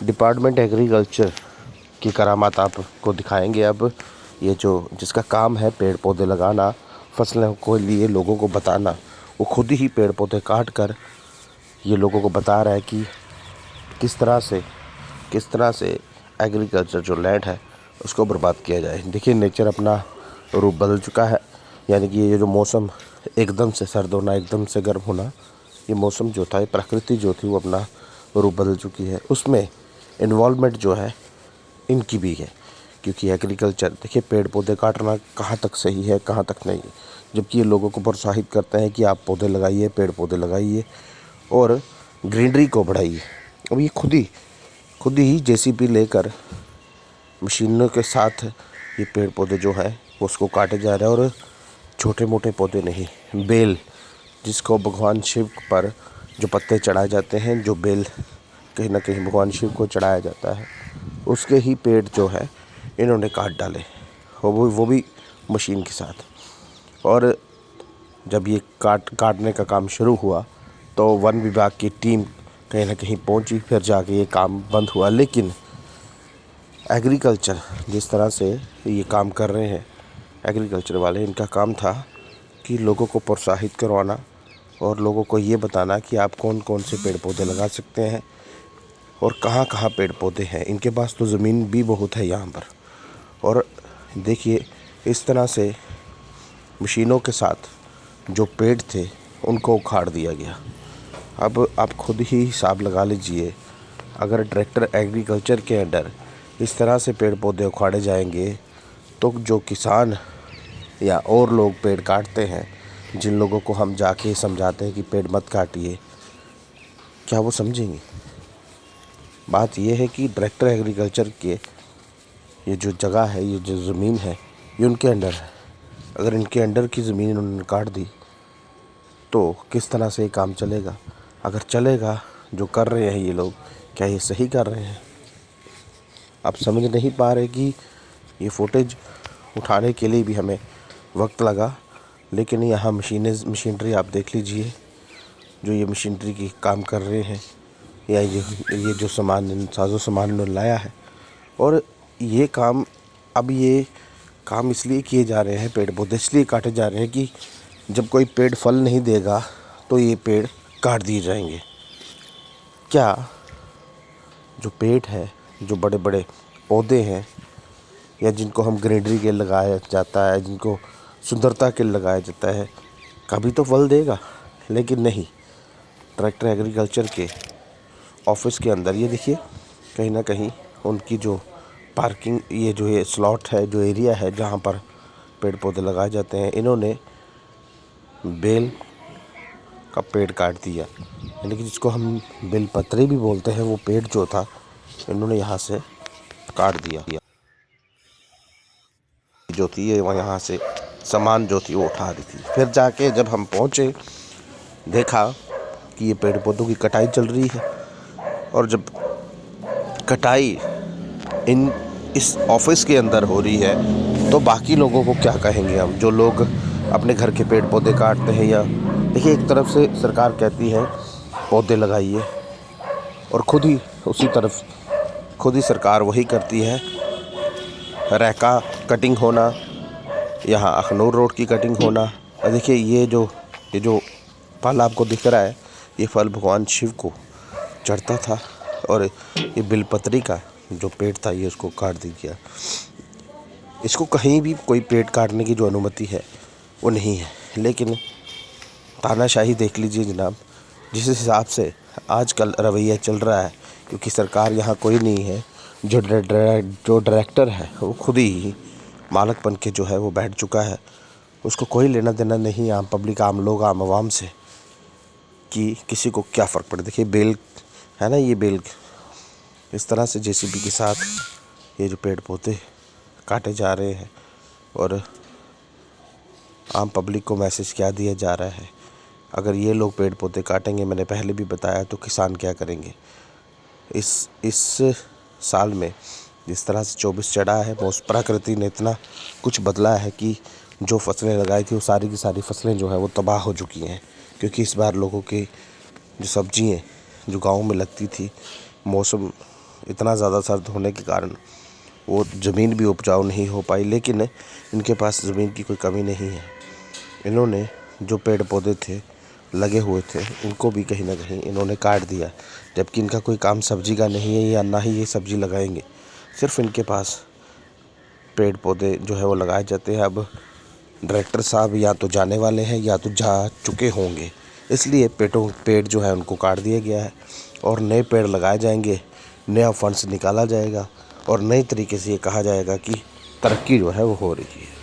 Department agriculture की करामात आपको दिखाएंगे। अब ये जो जिसका काम है पेड़ पौधे लगाना, फसलों को लिए लोगों को बताना, वो खुद ही पेड़ पौधे काट कर ये लोगों को बता रहा है कि किस तरह से एग्रीकल्चर जो लैंड है उसको बर्बाद किया जाए। देखिए नेचर अपना रूप बदल चुका है, यानी कि ये जो मौसम एकदम से सर्द होना, एकदम से गर्म होना, ये मौसम जो था, ये प्रकृति जो थी वो अपना रूप बदल चुकी है। उसमें इन्वॉल्वमेंट जो है इनकी भी है, क्योंकि एग्रीकल्चर देखिए पेड़ पौधे काटना कहाँ तक सही है कहाँ तक नहीं, जबकि ये लोगों को प्रोत्साहित करते हैं कि आप पौधे लगाइए, पेड़ पौधे लगाइए और ग्रीनरी को बढ़ाइए। अब ये खुद ही जेसीबी लेकर मशीनों के साथ ये पेड़ पौधे जो हैं वो उसको काटे जा रहे हैं। और छोटे मोटे पौधे नहीं, बेल, जिसको भगवान शिव पर जो पत्ते चढ़ाए जाते हैं, जो बेल कहीं ना कहीं भगवान शिव को चढ़ाया जाता है, उसके ही पेड़ जो है इन्होंने काट डाले, वो भी मशीन के साथ। और जब ये काटने का काम शुरू हुआ तो वन विभाग की टीम कहीं ना कहीं पहुंची, फिर जाके ये काम बंद हुआ। लेकिन एग्रीकल्चर जिस तरह से ये काम कर रहे हैं, एग्रीकल्चर वाले, इनका काम था कि लोगों को प्रोत्साहित करवाना और लोगों को ये बताना कि आप कौन कौन से पेड़ पौधे लगा सकते हैं और कहाँ कहाँ पेड़ पौधे हैं। इनके पास तो ज़मीन भी बहुत है यहाँ पर। और देखिए इस तरह से मशीनों के साथ जो पेड़ थे उनको उखाड़ दिया गया। अब आप खुद ही हिसाब लगा लीजिए, अगर डायरेक्टर एग्रीकल्चर के अंडर इस तरह से पेड़ पौधे उखाड़े जाएंगे तो जो किसान या और लोग पेड़ काटते हैं, जिन लोगों को हम जाके समझाते हैं कि पेड़ मत काटिए, क्या वो समझेंगे? बात ये है कि डायरेक्टर एग्रीकल्चर के ये जो जगह है, ये जो ज़मीन है, ये उनके अंडर है। अगर इनके अंडर की ज़मीन उन्होंने काट दी तो किस तरह से ये काम चलेगा? अगर चलेगा, जो कर रहे हैं ये लोग, क्या ये सही कर रहे हैं? आप समझ नहीं पा रहे कि ये फुटेज उठाने के लिए भी हमें वक्त लगा। लेकिन यहाँ मशीनरी आप देख लीजिए, जो ये मशीनरी की काम कर रहे हैं, या ये जो साजो सामान इन्होंने लाया है। और ये काम इसलिए किए जा रहे हैं, पेड़ पौधे इसलिए काटे जा रहे हैं कि जब कोई पेड़ फल नहीं देगा तो ये पेड़ काट दिए जाएंगे। क्या जो पेड़ है, जो बड़े बड़े पौधे हैं, या जिनको हम ग्रीनरी के लगाया जाता है, जिनको सुंदरता के लगाया जाता है, कभी तो फल देगा? लेकिन नहीं, डायरेक्टर एग्रीकल्चर के ऑफिस के अंदर ये देखिए कहीं ना कहीं उनकी जो पार्किंग, ये स्लॉट है, जो एरिया है जहाँ पर पेड़ पौधे लगाए जाते हैं, इन्होंने बेल का पेड़ काट दिया। यानी कि जिसको हम बेलपत्री भी बोलते हैं, वो पेड़ जो था इन्होंने यहाँ से काट दिया। जो थी ये यहाँ से सामान जो थी वो उठा रही थी। फिर जाके जब हम पहुँचे, देखा कि ये पेड़ पौधों की कटाई चल रही है। और जब कटाई इस ऑफिस के अंदर हो रही है तो बाकी लोगों को क्या कहेंगे हम, जो लोग अपने घर के पेड़ पौधे काटते हैं। या देखिए, एक तरफ से सरकार कहती है पौधे लगाइए, और खुद ही सरकार वही करती है। रैका कटिंग होना, यहाँ अखनूर रोड की कटिंग होना। और देखिए ये जो फल आपको दिख रहा है, ये फल भगवान शिव को चढ़ता था। और ये बेलपत्री का जो पेड़ था, ये उसको काट दिया। इसको कहीं भी कोई पेड़ काटने की जो अनुमति है वो नहीं है। लेकिन तानाशाही देख लीजिए जनाब, जिस हिसाब से आजकल रवैया चल रहा है, क्योंकि सरकार यहाँ कोई नहीं है। जो डायरेक्टर है वो खुद ही मालकपन के जो है वो बैठ चुका है। उसको कोई लेना देना नहीं आम पब्लिक, आम लोग, आम आवाम से, कि किसी को क्या फ़र्क पड़े। देखिए बेल है ना, ये बेल इस तरह से जेसीबी के साथ ये जो पेड़ पौधे काटे जा रहे हैं। और आम पब्लिक को मैसेज क्या दिया जा रहा है, अगर ये लोग पेड़ पौधे काटेंगे, मैंने पहले भी बताया, तो किसान क्या करेंगे। इस साल में जिस तरह से 24 चढ़ा है, प्रकृति ने इतना कुछ बदला है कि जो फसलें लगाई थी वो सारी की सारी फसलें जो है वो तबाह हो चुकी हैं। क्योंकि इस बार लोगों की जो सब्जियाँ जो गाँव में लगती थी, मौसम इतना ज़्यादा सर्द होने के कारण वो ज़मीन भी उपजाऊ नहीं हो पाई। लेकिन इनके पास ज़मीन की कोई कमी नहीं है। इन्होंने जो पेड़ पौधे थे लगे हुए थे उनको भी कहीं ना कहीं इन्होंने काट दिया, जबकि इनका कोई काम सब्जी का नहीं है या ना ही ये सब्जी लगाएंगे। सिर्फ इनके पास पेड़ पौधे जो है वो लगाए जाते हैं। अब डायरेक्टर साहब या तो जाने वाले हैं या तो जा चुके होंगे, इसलिए पेड़ जो है उनको काट दिया गया है और नए पेड़ लगाए जाएंगे, नया फंड्स निकाला जाएगा और नए तरीके से ये कहा जाएगा कि तरक्की जो है वो हो रही है।